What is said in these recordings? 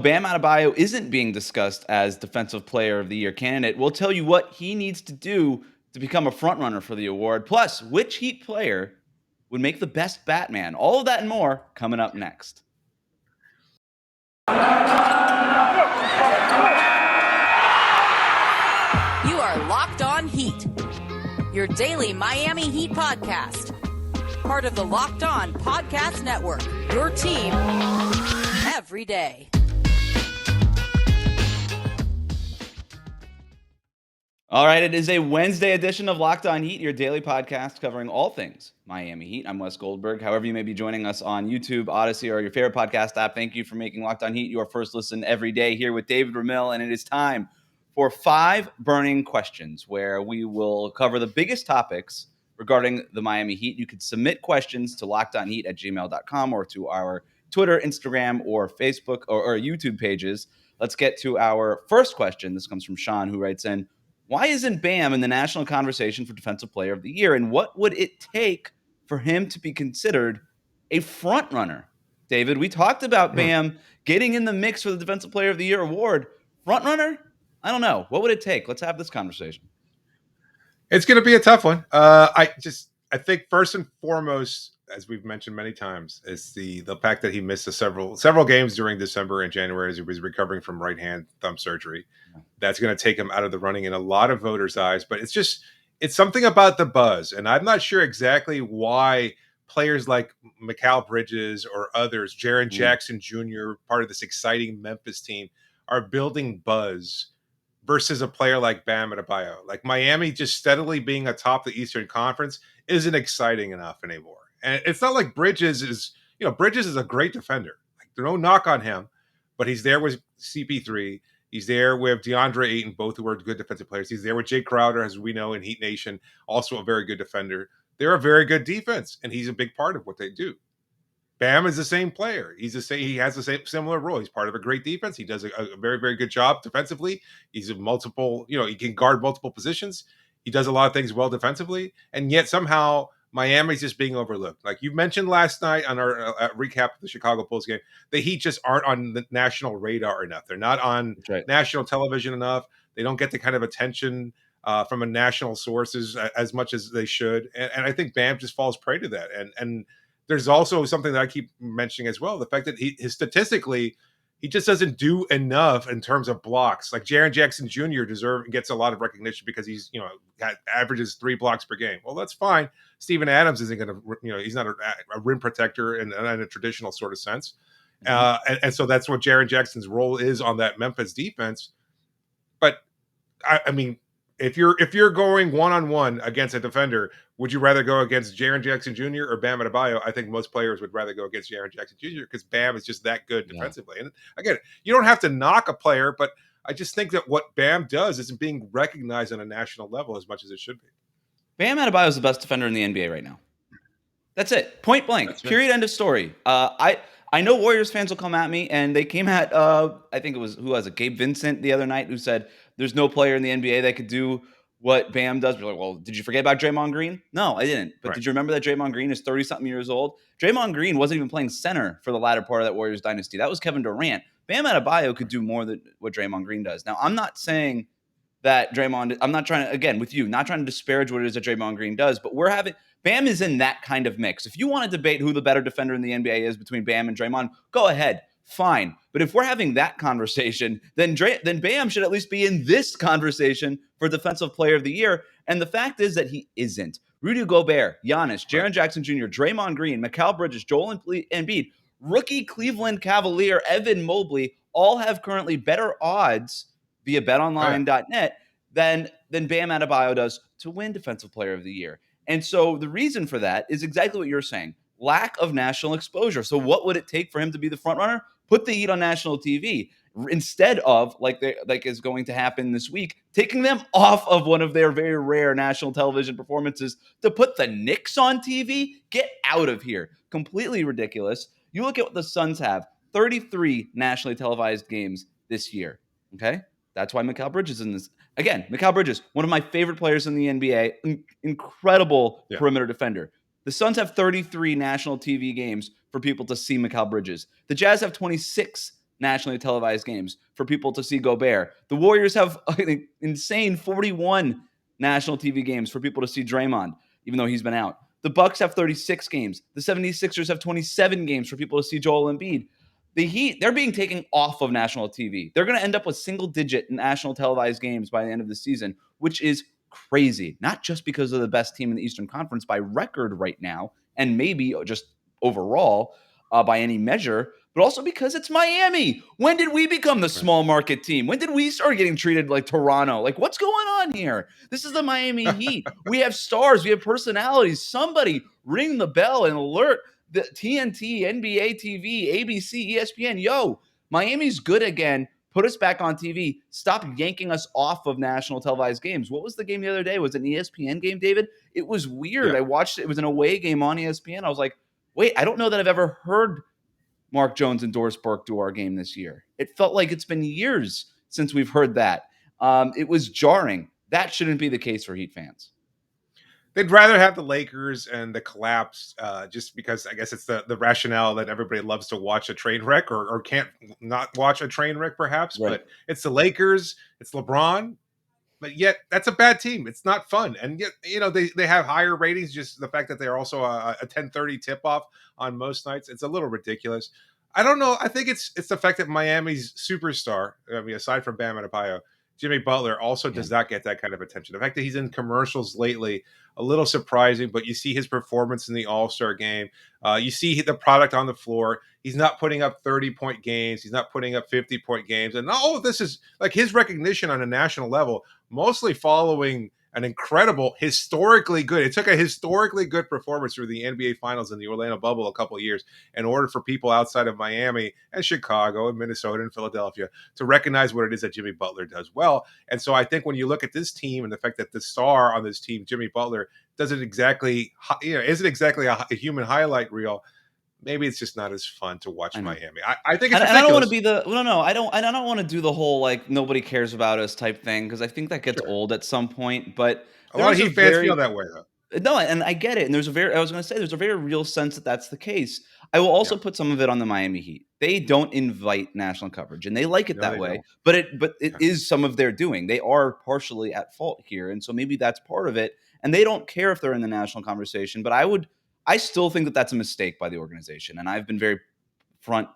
Bam Adebayo isn't being discussed as Defensive Player of the Year candidate. We'll tell you what he needs to do to become a frontrunner for the award, plus which Heat player would make the best Batman. All of that and more coming up next. You are Locked On Heat, your daily Miami Heat podcast. Part of the Locked On Podcast Network, your team every day. All right, it is a Wednesday edition of Locked On Heat, your daily podcast covering all things Miami Heat. I'm Wes Goldberg. However you may be joining us on YouTube, Odyssey, or your favorite podcast app, thank you for making Locked On Heat your first listen every day here with David Ramil, and it is time for 5 burning questions where we will cover the biggest topics regarding the Miami Heat. You can submit questions to lockedonheat@gmail.com or to our Twitter, Instagram, or Facebook or YouTube pages. Let's get to our first question. This comes from Sean, who writes in, why isn't Bam in the national conversation for Defensive Player of the Year? And what would it take for him to be considered a front runner? David, we talked about Bam getting in the mix for the Defensive Player of the Year award. Front runner? I don't know. What would it take? Let's have this conversation. It's going to be a tough one. I think first and foremost, as we've mentioned many times, is the fact that he missed several games during December and January as he was recovering from right hand thumb surgery. That's going to take him out of the running in a lot of voters' eyes. But it's something about the buzz, and I'm not sure exactly why players like Mikal Bridges or others, Jaren Jackson Jr., part of this exciting Memphis team, are building buzz versus a player like Bam Adebayo. Like Miami just steadily being atop the Eastern Conference isn't exciting enough anymore. And it's not like Bridges is a great defender. Like there's no knock on him, but he's there with CP3. He's there with DeAndre Ayton, both who are good defensive players. He's there with Jay Crowder, as we know in Heat Nation, also a very good defender. They're a very good defense, and he's a big part of what they do. Bam is the same player. He has the same similar role. He's part of a great defense. He does a very, very good job defensively. He's a multiple, he can guard multiple positions. He does a lot of things well defensively, and yet somehow Miami's just being overlooked. Like you mentioned last night on our recap of the Chicago Bulls game, the Heat just aren't on the national radar enough. They're not on national television enough. They don't get the kind of attention from a national sources as much as they should. And I think Bam just falls prey to that. And there's also something that I keep mentioning as well, the fact that statistically, he just doesn't do enough in terms of blocks. Like Jaren Jackson Jr. gets a lot of recognition because he's, averages 3 blocks per game. Well, that's fine. Steven Adams isn't going to, he's not a rim protector in a traditional sort of sense. And so that's what Jaren Jackson's role is on that Memphis defense. But I mean, if you're going one-on-one against a defender, would you rather go against Jaren Jackson Jr. or Bam Adebayo? I think most players would rather go against Jaren Jackson Jr. because Bam is just that good defensively. And again, you don't have to knock a player, but I just think that what Bam does isn't being recognized on a national level as much as it should be. Bam Adebayo is the best defender in the NBA right now. That's it. Point blank. Period. End of story. I know Warriors fans will come at me, and they came at, I think it was, Gabe Vincent the other night, who said there's no player in the NBA that could do what Bam does. We're like, well, did you forget about Draymond Green? No, I didn't. But Did you remember that Draymond Green is 30-something years old? Draymond Green wasn't even playing center for the latter part of that Warriors dynasty. That was Kevin Durant. Bam Adebayo could do more than what Draymond Green does. Now, I'm not saying that I'm not trying to, again, with you, not trying to disparage what it is that Draymond Green does, but Bam is in that kind of mix. If you want to debate who the better defender in the NBA is between Bam and Draymond, go ahead. Fine. But if we're having that conversation, then Bam should at least be in this conversation for Defensive Player of the Year. And the fact is that he isn't. Rudy Gobert, Giannis, Jaren Jackson Jr., Draymond Green, Mikal Bridges, Joel Embiid, rookie Cleveland Cavalier Evan Mobley all have currently better odds via betonline.net than Bam Adebayo does to win Defensive Player of the Year. And so the reason for that is exactly what you're saying. Lack of national exposure. So what would it take for him to be the front runner? Put the Heat on national TV instead of, like is going to happen this week, taking them off of one of their very rare national television performances to put the Knicks on TV. Get out of here. Completely ridiculous. You look at what the Suns have, 33 nationally televised games this year. Okay? That's why Mikal Bridges is in this. Again, Mikal Bridges, one of my favorite players in the NBA, incredible perimeter defender. The Suns have 33 national TV games for people to see Mikal Bridges. The Jazz have 26 nationally televised games for people to see Gobert. The Warriors have an insane 41 national TV games for people to see Draymond, even though he's been out. The Bucks have 36 games. The 76ers have 27 games for people to see Joel Embiid. The Heat, they're being taken off of national TV. They're going to end up with single-digit national televised games by the end of the season, which is crazy. Not just because of the best team in the Eastern Conference by record right now, and maybe just overall by any measure, but also because it's Miami. When did we become the small market team? When did we start getting treated like Toronto? Like, what's going on here? This is the Miami Heat. We have stars. We have personalities. Somebody ring the bell and alert the TNT, NBA TV, ABC, ESPN. Yo, Miami's good again. Put us back on TV. Stop yanking us off of national televised games. What was the game the other day? Was it an ESPN game, David? It was weird. Yeah. I watched it. It was an away game on ESPN. I was like, wait, I don't know that I've ever heard Mark Jones and Doris Burke do our game this year. It felt like it's been years since we've heard that. It was jarring. That shouldn't be the case for Heat fans. They'd rather have the Lakers and the collapse just because I guess it's the rationale that everybody loves to watch a train wreck or can't not watch a train wreck perhaps. Right. But it's the Lakers, it's LeBron, but yet that's a bad team. It's not fun. And yet, they have higher ratings. Just the fact that they're also a 10:30 tip off on most nights. It's a little ridiculous. I don't know. I think it's the fact that Miami's superstar, I mean, aside from Bam Adebayo, Jimmy Butler also does not get that kind of attention. The fact that he's in commercials lately, a little surprising, but you see his performance in the All-Star game. You see the product on the floor. He's not putting up 30-point games. He's not putting up 50-point games. And all of this is like his recognition on a national level, mostly following an incredible, historically good. It took a historically good performance through the NBA Finals in the Orlando bubble a couple of years in order for people outside of Miami and Chicago and Minnesota and Philadelphia to recognize what it is that Jimmy Butler does well. And so I think when you look at this team and the fact that the star on this team, Jimmy Butler, isn't exactly a human highlight reel, maybe it's just not as fun to watch Miami. I think it's ridiculous. And I don't want to be I don't want to do the whole like nobody cares about us type thing because I think that gets old at some point. But a lot of Heat fans feel that way though. No, and I get it. And there's a very real sense that that's the case. I will also put some of it on the Miami Heat. They don't invite national coverage, and they like it that way. Don't. But it is some of their doing. They are partially at fault here, and so maybe that's part of it. And they don't care if they're in the national conversation. But I still think that that's a mistake by the organization, and I've been very front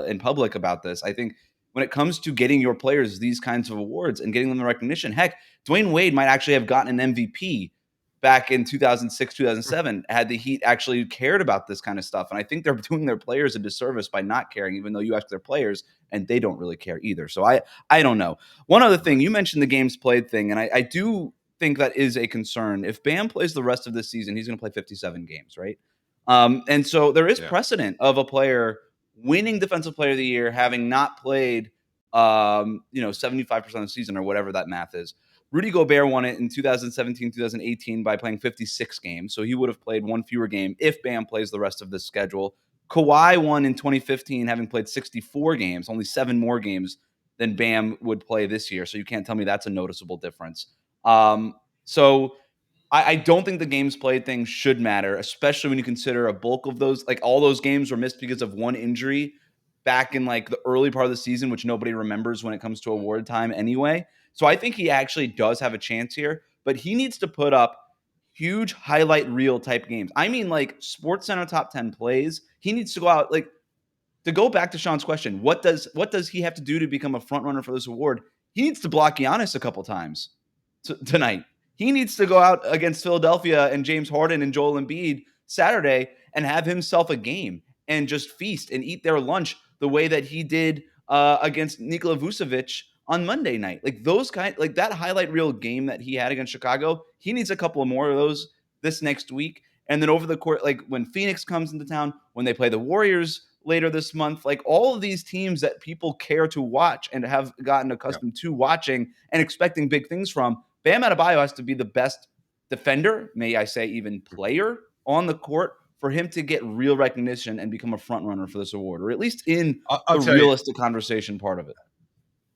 in public about this. I think when it comes to getting your players these kinds of awards and getting them the recognition, heck, Dwayne Wade might actually have gotten an MVP back in 2006, 2007, had the Heat actually cared about this kind of stuff. And I think they're doing their players a disservice by not caring, even though you ask their players and they don't really care either. So I don't know. One other thing, you mentioned the games played thing, and I do think that is a concern. If Bam plays the rest of this season, he's going to play 57 games, right? And so there is precedent of a player winning Defensive Player of the Year, having not played, 75% of the season or whatever that math is. Rudy Gobert won it in 2017, 2018 by playing 56 games. So he would have played one fewer game if Bam plays the rest of the schedule. Kawhi won in 2015, having played 64 games, only 7 more games than Bam would play this year. So you can't tell me that's a noticeable difference. So I don't think the games played thing should matter, especially when you consider a bulk of those, like all those games were missed because of one injury back in like the early part of the season, which nobody remembers when it comes to award time anyway. So I think he actually does have a chance here, but he needs to put up huge highlight reel type games. I mean, like SportsCenter top 10 plays. He needs to go out, like, to go back to Sean's question, what does he have to do to become a front runner for this award? He needs to block Giannis a couple times tonight. He needs to go out against Philadelphia and James Harden and Joel Embiid Saturday and have himself a game and just feast and eat their lunch the way that he did against Nikola Vucevic on Monday night. Like that highlight reel game that he had against Chicago, he needs a couple of more of those this next week. And then over the court, like when Phoenix comes into town, when they play the Warriors later this month, like all of these teams that people care to watch and have gotten accustomed to watching and expecting big things from, Bam Adebayo has to be the best defender, may I say even player on the court for him to get real recognition and become a front runner for this award, or at least in the realistic conversation part of it.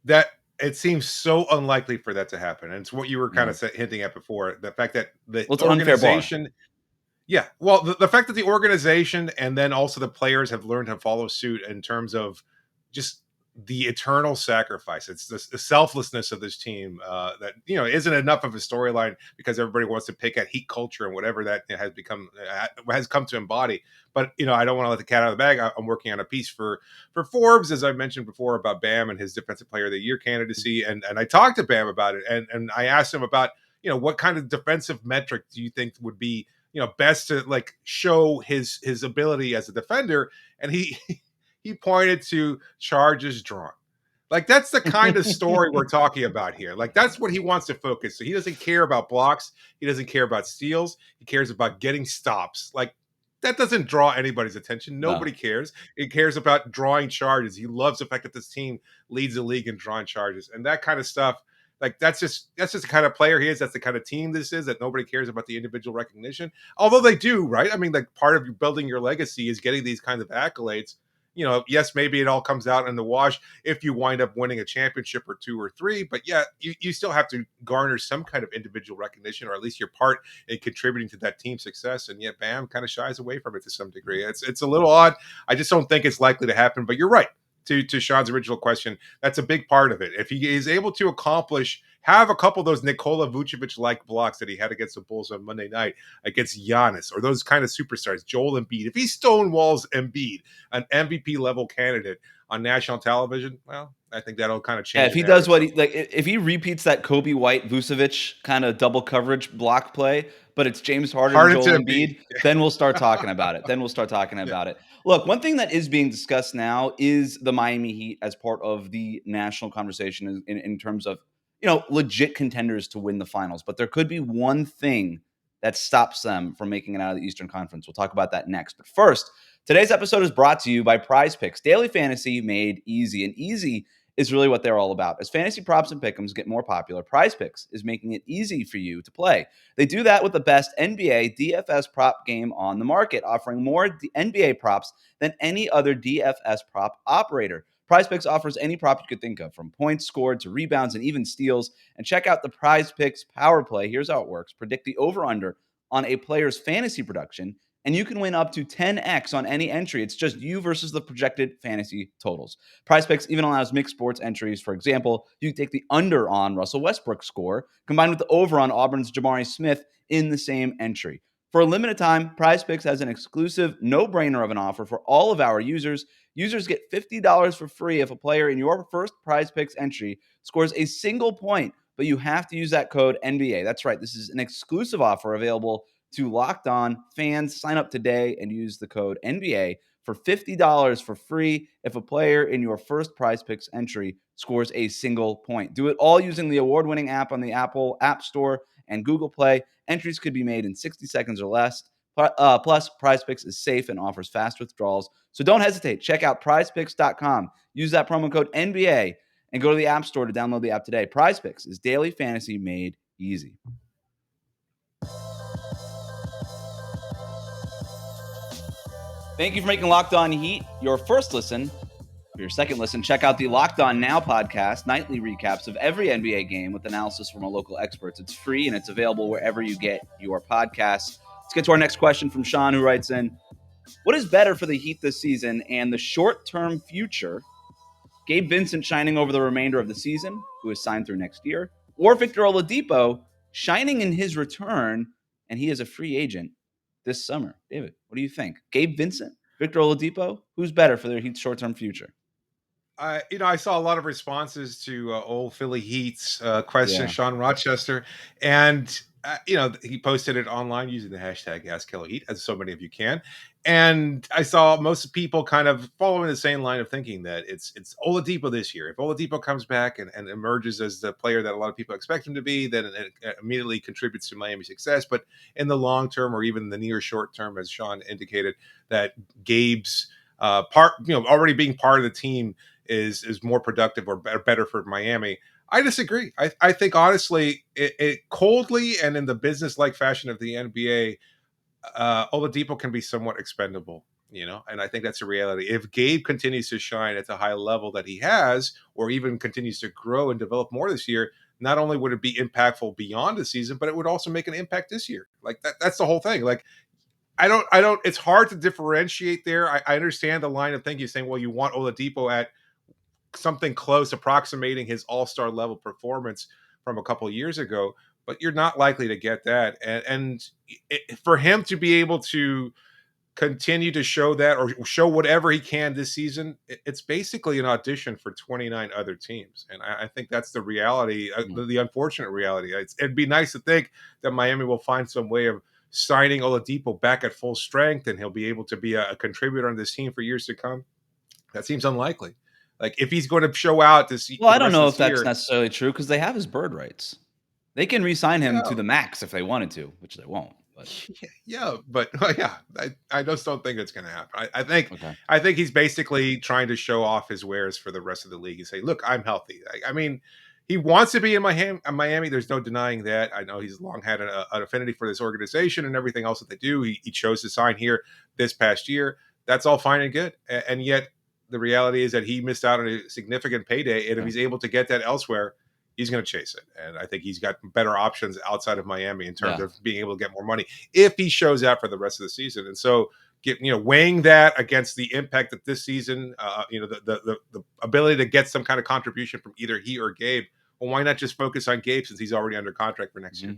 That it seems so unlikely for that to happen. And it's what you were kind of hinting at before. The fact that the organization, the fact that the organization and then also the players have learned to follow suit in terms of just the eternal sacrifice. It's the selflessness of this team that isn't enough of a storyline because everybody wants to pick at Heat culture and whatever that has come to embody. But I don't want to let the cat out of the bag. I'm working on a piece for Forbes, as I mentioned before, about Bam and his Defensive Player of the Year candidacy, and I talked to Bam about it, and I asked him about what kind of defensive metric do you think would be best to like show his ability as a defender, and he pointed to charges drawn. Like, that's the kind of story we're talking about here. Like, that's what he wants to focus. So he doesn't care about blocks. He doesn't care about steals. He cares about getting stops. Like, that doesn't draw anybody's attention. Nobody cares. He cares about drawing charges. He loves the fact that this team leads the league in drawing charges. And that kind of stuff, like, that's just the kind of player he is. That's the kind of team this is, that nobody cares about the individual recognition. Although they do, right? I mean, like, part of building your legacy is getting these kinds of accolades. Yes, maybe it all comes out in the wash if you wind up winning a championship or 2 or 3, but yeah, you still have to garner some kind of individual recognition, or at least your part in contributing to that team success. And yet Bam kind of shies away from it to some degree. It's a little odd. I just don't think it's likely to happen, but you're right. To Sean's original question, that's a big part of it. If he is able to have a couple of those Nikola Vucevic-like blocks that he had against the Bulls on Monday night against Giannis, or those kind of superstars, Joel Embiid, if he stonewalls Embiid, an MVP-level candidate on national television, well, I think that'll kind of change. Yeah, if he does if he repeats that Kobe White Vucevic kind of double coverage block play, but it's James Harden and Joel Embiid, then we'll start talking about it. Look, one thing that is being discussed now is the Miami Heat as part of the national conversation in terms of, legit contenders to win the finals. But there could be one thing that stops them from making it out of the Eastern Conference. We'll talk about that next. But first, today's episode is brought to you by Prize Picks, daily fantasy made easy. And easy is really what they're all about. As fantasy props and pick'ems get more popular, Prize Picks is making it easy for you to play. They do that with the best NBA DFS prop game on the market, offering more NBA props than any other DFS prop operator. Prize Picks offers any prop you could think of, from points scored to rebounds and even steals. And check out the Prize Picks Power Play. Here's how it works. Predict the over-under on a player's fantasy production, and you can win up to 10x on any entry. It's just you versus the projected fantasy totals. Prize Picks even allows mixed sports entries. For example, you can take the under on Russell Westbrook's score combined with the over on Auburn's Jabari Smith in the same entry. For a limited time, Prize Picks has an exclusive no-brainer of an offer for all of our users. Users get $50 for free if a player in your first Prize Picks entry scores a single point, but you have to use that code NBA. That's right. This is an exclusive offer available to Locked On fans. Sign up today and use the code NBA for $50 for free if a player in your first Prize Picks entry scores a single point. Do it all using the award-winning app on the Apple App Store and Google Play. Entries could be made in 60 seconds or less. Plus, Prize Picks is safe and offers fast withdrawals. So don't hesitate. Check out prizepicks.com. Use that promo code NBA and go to the App Store to download the app today. Prize Picks is daily fantasy made easy. Thank you for making Locked On Heat your first listen. For your second listen, check out the Locked On Now podcast, nightly recaps of every NBA game with analysis from our local experts. It's free and it's available wherever you get your podcasts. Let's get to our next question from Sean, who writes in, what is better for the Heat this season and the short-term future? Gabe Vincent shining over the remainder of the season, who is signed through next year, or Victor Oladipo shining in his return, and he is a free agent this summer? David, what do you think? Gabe Vincent, Victor Oladipo, who's better for their Heat's short-term future? I saw a lot of responses to old Philly Heat's question, Sean Rochester, and he posted it online using the hashtag AskKellerHeat, as so many of you can. And I saw most people kind of following the same line of thinking that it's Oladipo this year. If Oladipo comes back and emerges as the player that a lot of people expect him to be, then it immediately contributes to Miami's success. But in the long term, or even the near short term, as Sean indicated, that Gabe's already being part of the team is more productive or better for Miami. I disagree. I think, honestly, it coldly and in the business-like fashion of the NBA, Oladipo can be somewhat expendable, and I think that's a reality. If Gabe continues to shine at the high level that he has, or even continues to grow and develop more this year, not only would it be impactful beyond the season, but it would also make an impact this year. Like that's the whole thing. Like, I don't, it's hard to differentiate there. I understand the line of thinking saying, well, you want Oladipo at something close, approximating his all-star level performance from a couple of years ago, but you're not likely to get that. For him to be able to continue to show that or show whatever he can this season, it's basically an audition for 29 other teams. And I think that's the reality, the unfortunate reality. It'd be nice to think that Miami will find some way of signing Oladipo back at full strength and he'll be able to be a contributor on this team for years to come. That seems unlikely. Like if he's going to show out this, Well, for I the don't rest of know this if that's year, necessarily true because they have his bird rights. They can re-sign him to yeah, the max if they wanted to, which they won't. But yeah, but yeah, I just don't think it's going to happen. okay, I think he's basically trying to show off his wares for the rest of the league and say, "Look, I'm healthy." I mean, he wants to be in Miami. There's no denying that. I know he's long had an affinity for this organization and everything else that they do. He chose to sign here this past year. That's all fine and good, and yet the reality is that he missed out on a significant payday. And if yeah. he's able to get that elsewhere, he's going to chase it. And I think he's got better options outside of Miami in terms Yeah. of being able to get more money if he shows out for the rest of the season. And so, weighing that against the impact that this season, the ability to get some kind of contribution from either he or Gabe. Well, why not just focus on Gabe since he's already under contract for next year?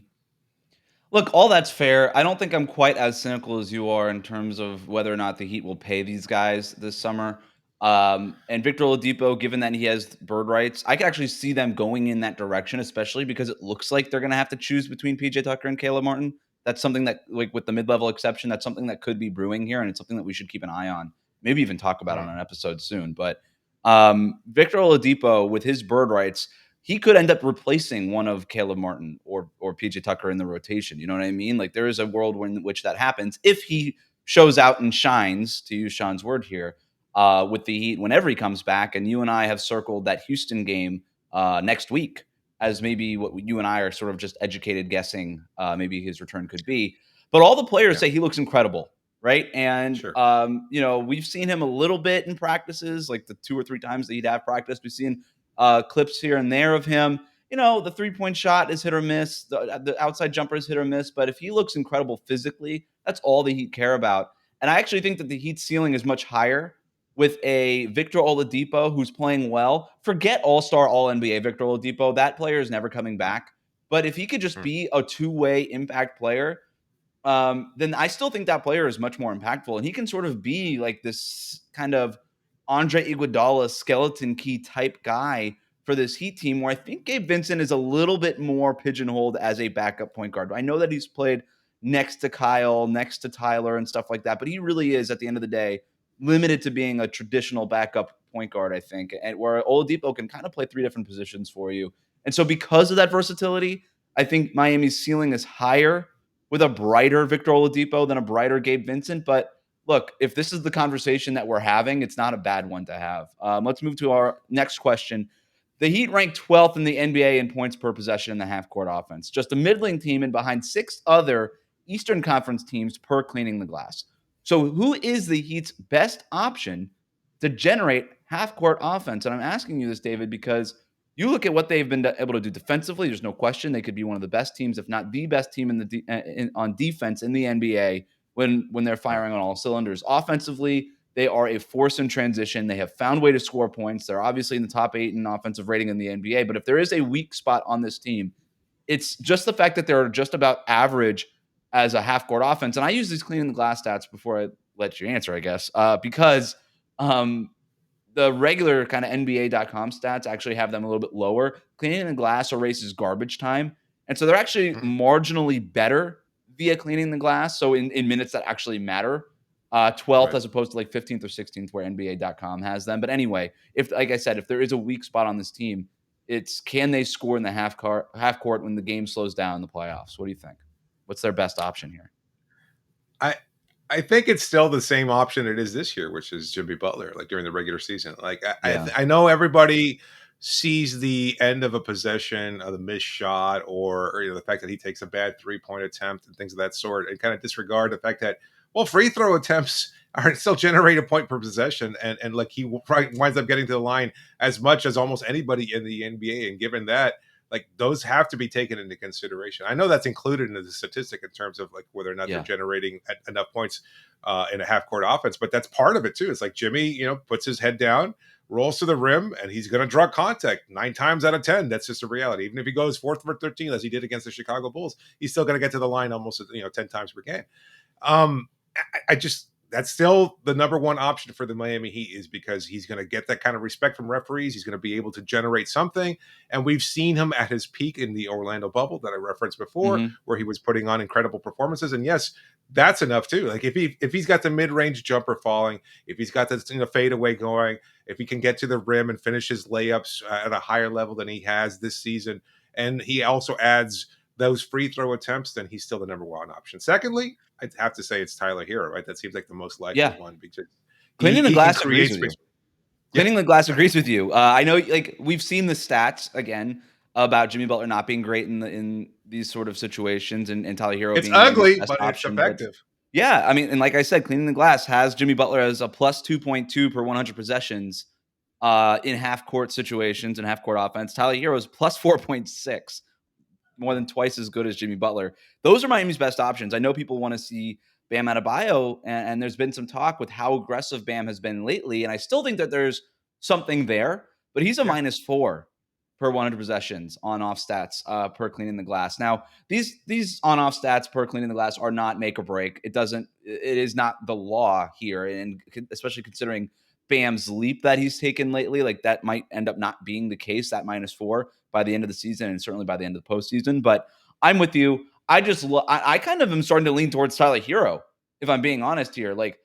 Look, all that's fair. I don't think I'm quite as cynical as you are in terms of whether or not the Heat will pay these guys this summer. And Victor Oladipo, given that he has bird rights, I could actually see them going in that direction, especially because it looks like they're going to have to choose between PJ Tucker and Caleb Martin. That's something that, like with the mid-level exception, that's something that could be brewing here, and it's something that we should keep an eye on. Maybe even talk about on an episode soon. But Victor Oladipo, with his bird rights, he could end up replacing one of Caleb Martin or PJ Tucker in the rotation. You know what I mean? Like there is a world in which that happens if he shows out and shines, to use Sean's word here, with the Heat whenever he comes back. And you and I have circled that Houston game next week as maybe what you and I are sort of just educated guessing maybe his return could be. But all the players say he looks incredible, right? And Sure. We've seen him a little bit in practices, like the 2 or 3 times that he'd have practice. We've seen clips here and there of him. The 3-point shot is hit or miss. The outside jumper is hit or miss. But if he looks incredible physically, that's all the Heat care about. And I actually think that the Heat ceiling is much higher with a Victor Oladipo who's playing well. Forget all-star, all-NBA Victor Oladipo. That player is never coming back. But if he could just be a two-way impact player, then I still think that player is much more impactful. And he can sort of be like this kind of Andre Iguodala skeleton key type guy for this Heat team, where I think Gabe Vincent is a little bit more pigeonholed as a backup point guard. I know that he's played next to Kyle, next to Tyler and stuff like that, but he really is, at the end of the day, limited to being a traditional backup point guard, I think, and where Oladipo can kind of play 3 different positions for you. And so because of that versatility, I think Miami's ceiling is higher with a brighter Victor Oladipo than a brighter Gabe Vincent. But look, if this is the conversation that we're having, it's not a bad one to have. Let's move to our next question. The Heat ranked 12th in the NBA in points per possession in the half-court offense, just a middling team and behind 6 other Eastern Conference teams per cleaning the glass. So who is the Heat's best option to generate half-court offense? And I'm asking you this, David, because you look at what they've been able to do defensively. There's no question they could be one of the best teams, if not the best team on defense in the NBA when they're firing on all cylinders. Offensively, they are a force in transition. They have found a way to score points. They're obviously in the top 8 in offensive rating in the NBA. But if there is a weak spot on this team, it's just the fact that they're just about average as a half-court offense. And I use these cleaning the glass stats before I let you answer, I guess, because the regular kind of NBA.com stats actually have them a little bit lower. Cleaning the glass erases garbage time. And so they're actually marginally better via cleaning the glass. So in minutes that actually matter, 12th as opposed to like 15th or 16th where NBA.com has them. But anyway, like I said, if there is a weak spot on this team, it's can they score in the half court when the game slows down in the playoffs? What do you think? What's their best option here? I think it's still the same option it is this year, which is Jimmy Butler, like during the regular season. Like I know everybody sees the end of a possession, of the missed shot, or the fact that he takes a bad 3-point attempt and things of that sort, and kind of disregard the fact that free throw attempts are still generate a point per possession, and like he winds up getting to the line as much as almost anybody in the NBA. And given that, like those have to be taken into consideration. I know that's included in the statistic in terms of like whether or not they're generating enough points in a half court offense, but that's part of it too. It's like Jimmy, puts his head down, rolls to the rim, and he's going to draw contact 9 times out of 10. That's just a reality. Even if he goes 4 for 13, as he did against the Chicago Bulls, he's still going to get to the line almost 10 times per game. I just that's still the number one option for the Miami Heat, is because he's going to get that kind of respect from referees. He's going to be able to generate something. And we've seen him at his peak in the Orlando bubble that I referenced before, where he was putting on incredible performances. And yes, that's enough too. Like if he's got the mid-range jumper falling, if he's got the fadeaway going, if he can get to the rim and finish his layups at a higher level than he has this season, and he also adds those free throw attempts, then he's still the number one option. Secondly, I'd have to say it's Tyler Herro, right? That seems like the most likely one, because Cleaning the Glass agrees with space. you. Cleaning the Glass agrees with you. I know, like, we've seen the stats again about Jimmy Butler not being great in these sort of situations, and Tyler Herro it's being ugly, the best but option, it's effective. Yeah, I mean, and like I said, Cleaning the Glass has Jimmy Butler as a plus 2.2 per 100 possessions in half-court situations and half-court offense. Tyler Herro is plus 4.6. More than twice as good as Jimmy Butler. Those are Miami's best options. I know people want to see Bam Adebayo, and there's been some talk with how aggressive Bam has been lately, and I still think that there's something there, but he's a -4 per 100 possessions on-off stats per Cleaning the Glass. Now, these on-off stats per Cleaning the Glass are not make or break. It is not the law here, and especially considering Bam's leap that he's taken lately, like that might end up not being the case, that -4 by the end of the season, and certainly by the end of the postseason. But I'm with you. I kind of am starting to lean towards Tyler Herro, if I'm being honest here. Like,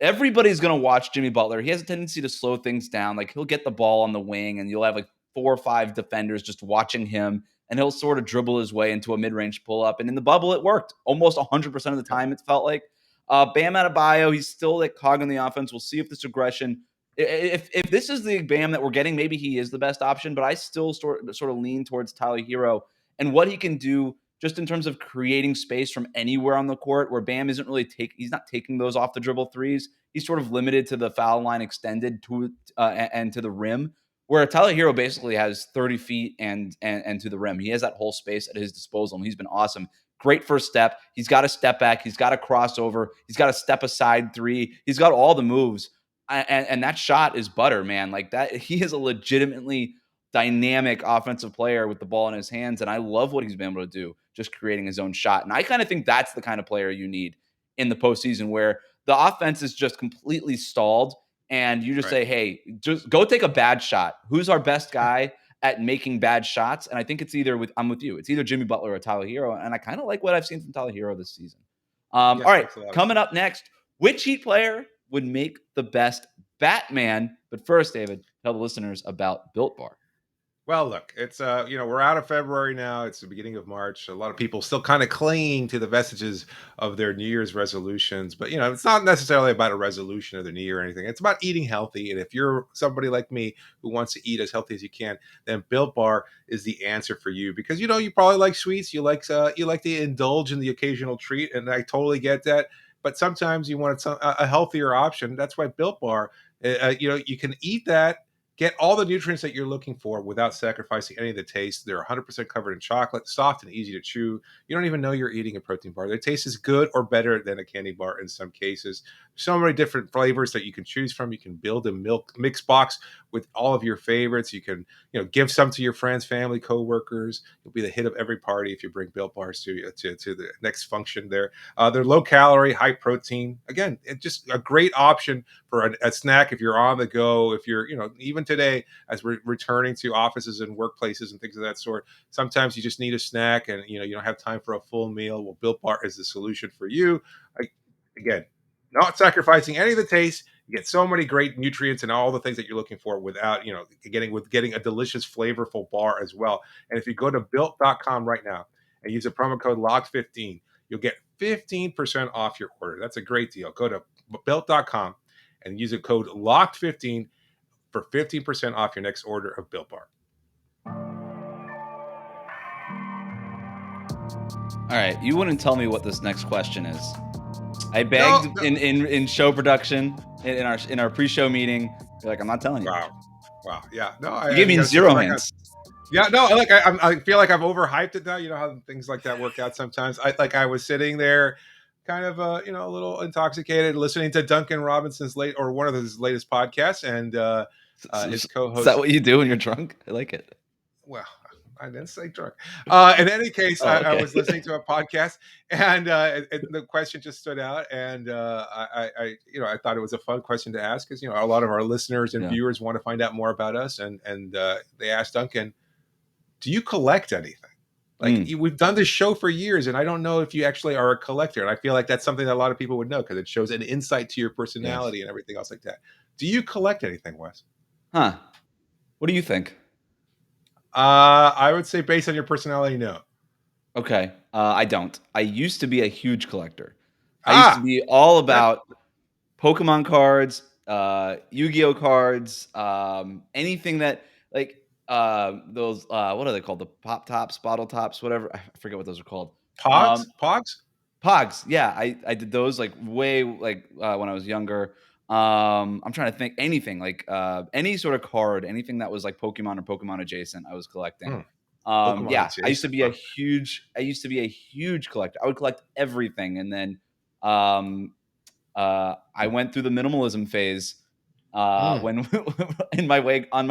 everybody's going to watch Jimmy Butler. He has a tendency to slow things down. Like, he'll get the ball on the wing, and you'll have like 4 or 5 defenders just watching him, and he'll sort of dribble his way into a mid-range pull-up. And in the bubble, it worked almost 100% of the time, it felt like. Bam Adebayo, he's still like cog in the offense. We'll see if this aggression – if this is the Bam that we're getting, maybe he is the best option, but I still sort of lean towards Tyler Herro and what he can do just in terms of creating space from anywhere on the court, where Bam isn't really he's not taking those off the dribble threes. He's sort of limited to the foul line extended to and to the rim, where Tyler Herro basically has 30 feet and to the rim. He has that whole space at his disposal, and he's been awesome. Great first step. He's got a step back. He's got a crossover. He's got a step aside three. He's got all the moves. And that shot is butter, man. Like that, he is a legitimately dynamic offensive player with the ball in his hands. And I love what he's been able to do, just creating his own shot. And I kind of think that's the kind of player you need in the postseason, where the offense is just completely stalled. And you just say, hey, just go take a bad shot. Who's our best guy at making bad shots? And I think it's I'm with you. It's either Jimmy Butler or Tyler Herro. And I kind of like what I've seen from Tyler Herro this season. All right, coming up next, which Heat player would make the best Batman? But first, David, tell the listeners about Built Bar. Well, look, it's we're out of February now. It's the beginning of March. A lot of people still kind of cling to the vestiges of their New Year's resolutions, but it's not necessarily about a resolution of the New Year or anything. It's about eating healthy. And if you're somebody like me who wants to eat as healthy as you can, then Built Bar is the answer for you, because you probably like sweets. You like to indulge in the occasional treat, and I totally get that. But sometimes you want a healthier option. That's why Built Bar, you can eat that, get all the nutrients that you're looking for without sacrificing any of the taste. They're 100% covered in chocolate, soft and easy to chew. You don't even know you're eating a protein bar. Their taste is good or better than a candy bar in some cases. So many different flavors that you can choose from. You can build a mix box with all of your favorites. You can, give some to your friends, family, coworkers. You'll be the hit of every party if you bring Built Bars to the next function there. They're low calorie, high protein. Again, it's just a great option for a snack if you're on the go, if you're, even today, as we're returning to offices and workplaces and things of that sort, sometimes you just need a snack and, you don't have time for a full meal. Well, Built Bar is the solution for you. Again, not sacrificing any of the taste. You get so many great nutrients and all the things that you're looking for without, getting a delicious, flavorful bar as well. And if you go to built.com right now and use a promo code LOCK15, you'll get 15% off your order. That's a great deal. Go to built.com and use a code LOCK15 for 15% off your next order of Built Bar. All right, you wouldn't tell me what this next question is. I begged in show production in our pre-show meeting. You're like, I'm not telling you. Wow. Yeah. No, you gave me 0 hints. Yeah. No. Like I feel like I've overhyped it now. You know how things like that work out sometimes. I was sitting there, kind of a little intoxicated, listening to Duncan Robinson's one of his latest podcasts, and His Is co-host. that what you do when you're drunk? I like it. Well, I didn't say drunk. In any case, Oh, I okay. was listening to a podcast, and the question just stood out, and I thought it was a fun question to ask because a lot of our listeners and Yeah. viewers want to find out more about us, and they asked Duncan, "Do you collect anything?" Like we've done this show for years, and I don't know if you actually are a collector, and I feel like that's something that a lot of people would know because it shows an insight to your personality and everything else like that. Do you collect anything, Wes? Huh. What do you think? I would say based on your personality, no. Okay. I don't. I used to be a huge collector. I used to be all Yeah. about Pokemon cards, Yu-Gi-Oh cards, anything that like those what are they called? The pop tops, bottle tops, whatever. I forget what those are called. Pogs? Pogs? Pogs. Yeah, I did those like way like when I was younger. I'm trying to think anything like any sort of card, anything that was like Pokemon or Pokemon adjacent, I was collecting. Pokemon Yeah, I used to adjacent. be I used to be a huge collector. I would collect everything, and then um, I went through the minimalism phase when on my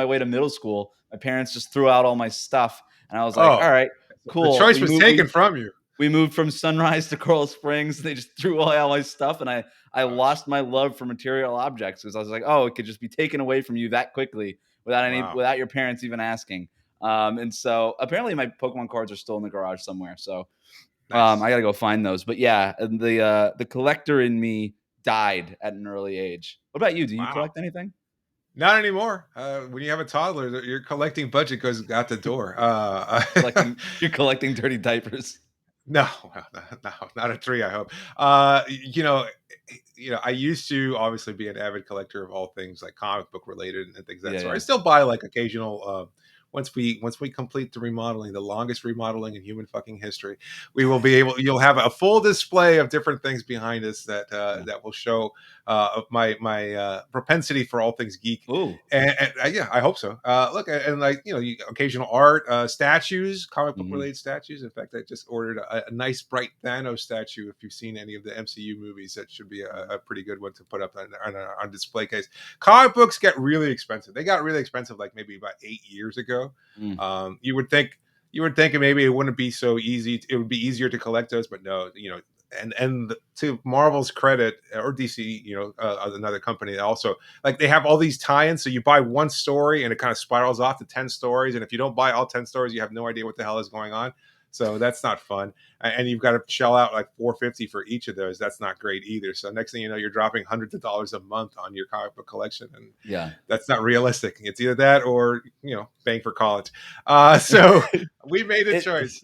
way to middle school. My parents just threw out all my stuff, and I was like, Oh, "All right, the cool." choice was taken from you. We moved from Sunrise to Coral Springs. They just threw away all my stuff, and I lost my love for material objects because I was like, "Oh, it could just be taken away from you that quickly Wow. without your parents even asking." And so apparently my Pokemon cards are still in the garage somewhere. So Nice. I gotta go find those. But yeah, and the collector in me died at an early age. What about you? Do you Wow. collect anything? Not anymore. When you have a toddler, your collecting budget goes out the door. You're collecting dirty diapers. No, no, not a tree. I hope. I used to obviously be an avid collector of all things like comic book related and things of that Yeah, sort. I yeah. still buy like occasional. Once we complete the remodeling, the longest remodeling in human fucking history, we will be able. You'll have a full display of different things behind us Yeah. that will show my propensity for all things geek. Ooh. And yeah, I hope so. Look, and like occasional art, statues, comic book Mhm. related statues. In fact, I just ordered a nice bright Thanos statue. If you've seen any of the MCU movies, that should be a pretty good one to put up on display case. Comic books get really expensive. They got really expensive like maybe about 8 years ago. Mm. You would think maybe it wouldn't be so easy. It would be easier to collect those, but no, and to Marvel's credit or DC, another company also, like they have all these tie-ins. So you buy one story and it kind of spirals off to 10 stories. And if you don't buy all 10 stories, you have no idea what the hell is going on. So that's not fun. And you've got to shell out like $450 for each of those. That's not great either. So next thing you know, you're dropping hundreds of dollars a month on your comic book collection. And Yeah. that's not realistic. It's either that or, paying for college. So we made a choice.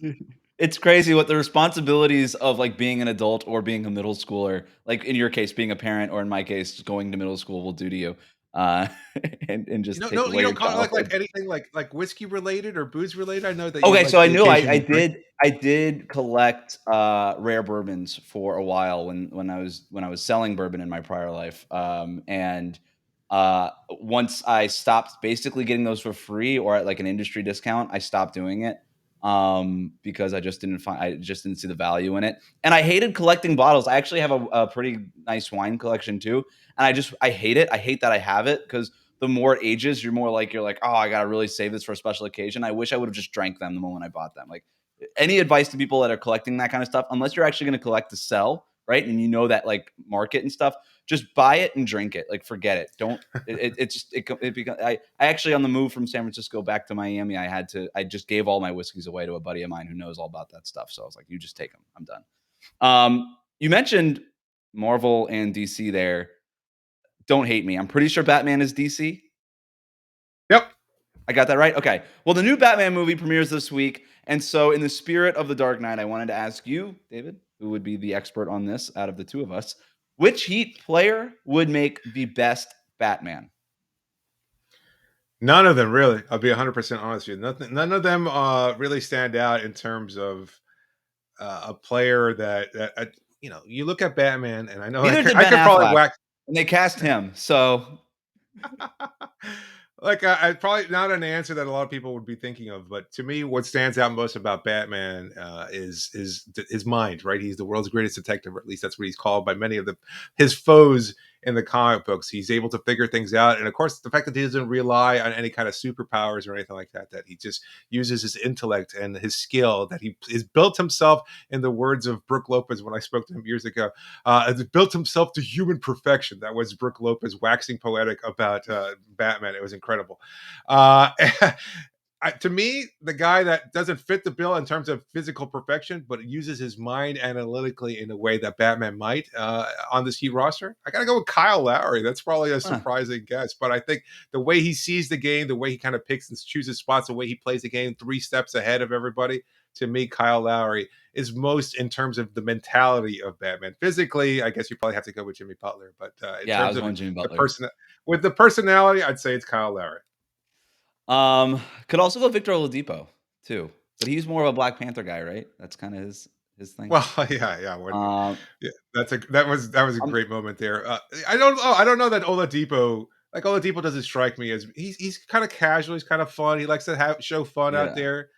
It's crazy what the responsibilities of like being an adult or being a middle schooler, like in your case, being a parent, or in my case, going to middle school will do to you, uh, and just take No, you away your don't call it like childhood. anything like whiskey related or booze related. I know that you Okay, like so I to knew occasionally drink. I did collect rare bourbons for a while when I was selling bourbon in my prior life. And once I stopped basically getting those for free or at like an industry discount, I stopped doing it. Because I just didn't see the value in it. And I hated collecting bottles. I actually have a pretty nice wine collection too. And I hate it. I hate that I have it because the more it ages, you're like, oh, I gotta really save this for a special occasion. I wish I would have just drank them the moment I bought them. Like, any advice to people that are collecting that kind of stuff, unless you're actually going to collect to sell, right? And that like market and stuff, just buy it and drink it. Like, forget it. Don't. It becomes. I actually, on the move from San Francisco back to Miami, I just gave all my whiskeys away to a buddy of mine who knows all about that stuff. So I was like, you just take them. I'm done. You mentioned Marvel and DC there. Don't hate me. I'm pretty sure Batman is DC. Yep. I got that right? Okay. Well, the new Batman movie premieres this week. And so, in the spirit of The Dark Knight, I wanted to ask you, David, who would be the expert on this out of the two of us, which Heat player would make the best Batman? None of them really. I'll be 100% honest with you. None of them really stand out in terms of a player that you look at Batman, and I know Neither did I Ben could probably Affleck, whack. and they cast him. So, Like I probably not an answer that a lot of people would be thinking of, but to me, what stands out most about Batman is his mind. Right, he's the world's greatest detective, or at least that's what he's called by many of his foes in the comic books. He's able to figure things out. And of course, the fact that he doesn't rely on any kind of superpowers or anything like that, that he just uses his intellect and his skill, that he has built himself, in the words of Brooke Lopez when I spoke to him years ago, has built himself to human perfection. That was Brooke Lopez waxing poetic about Batman. It was incredible. To me, the guy that doesn't fit the bill in terms of physical perfection, but uses his mind analytically in a way that Batman might on this Heat roster, I got to go with Kyle Lowry. That's probably a surprising guess, but I think the way he sees the game, the way he kind of picks and chooses spots, the way he plays the game 3 steps ahead of everybody, to me, Kyle Lowry is most in terms of the mentality of Batman. Physically, I guess you probably have to go with Jimmy Butler, but in terms of Jimmy the Butler. with the personality, I'd say it's Kyle Lowry. Could also go Victor Oladipo too, but he's more of a Black Panther guy, right? That's kind of his thing. Well, yeah. Yeah, that was a great moment there. I don't know that Oladipo doesn't strike me as he's kind of casual. He's kind of fun. He likes to show fun out there.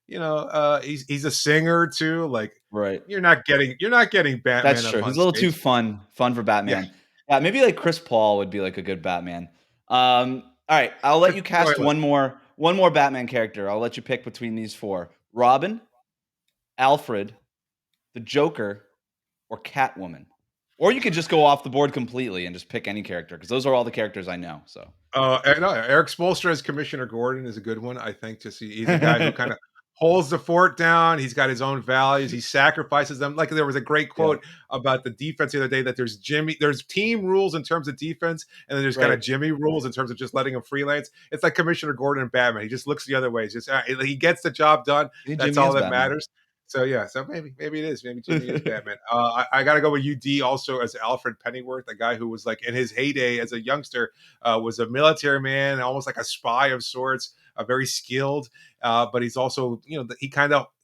He's a singer too. Like, right. You're not getting Batman. That's true. He's a little too fun for Batman. Yeah, maybe like Chris Paul would be like a good Batman. All right, I'll let you cast one more Batman character. I'll let you pick between these 4: Robin, Alfred, the Joker, or Catwoman. Or you could just go off the board completely and just pick any character, because those are all the characters I know. So, no, Eric Spoelstra as Commissioner Gordon is a good one. I think he's a guy who kind of holds the fort down. He's got his own values. He sacrifices them. Like, there was a great quote about the defense the other day, that there's team rules in terms of defense, and then there's kind of Jimmy rules in terms of just letting him freelance. It's like Commissioner Gordon and Batman. He just looks the other way. It's just he gets the job done. That's all that matters. So maybe it is. Maybe Jimmy is Batman. I got to go with UD also as Alfred Pennyworth, a guy who was like in his heyday as a youngster, was a military man, almost like a spy of sorts, very skilled. But he's also,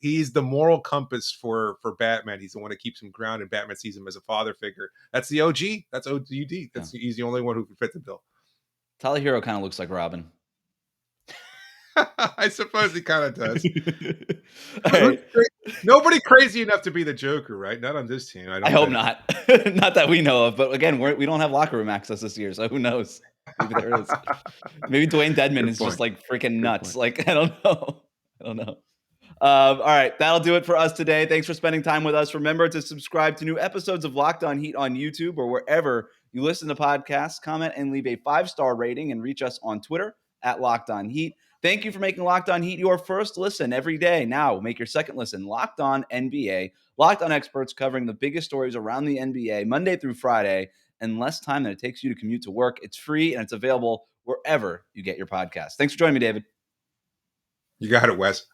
he's the moral compass for Batman. He's the one that keeps him grounded. Batman sees him as a father figure. That's the OG. That's UD. He's the only one who can fit the bill. Tyler Herro kind of looks like Robin. I suppose he kind of does. Right. Nobody crazy enough to be the Joker, right? Not on this team. I hope not. Not that we know of. But again, we don't have locker room access this year, so who knows? Maybe there is. Maybe Dwayne Dedman is just like freaking nuts. Like, I don't know. All right, that'll do it for us today. Thanks for spending time with us. Remember to subscribe to new episodes of Locked On Heat on YouTube or wherever you listen to podcasts. Comment and leave a 5-star rating, and reach us on Twitter at Locked On Heat. Thank you for making Locked On Heat your first listen every day. Now make your second listen Locked On NBA. Locked On experts covering the biggest stories around the NBA Monday through Friday, in less time than it takes you to commute to work. It's free and it's available wherever you get your podcasts. Thanks for joining me, David. You got it, Wes.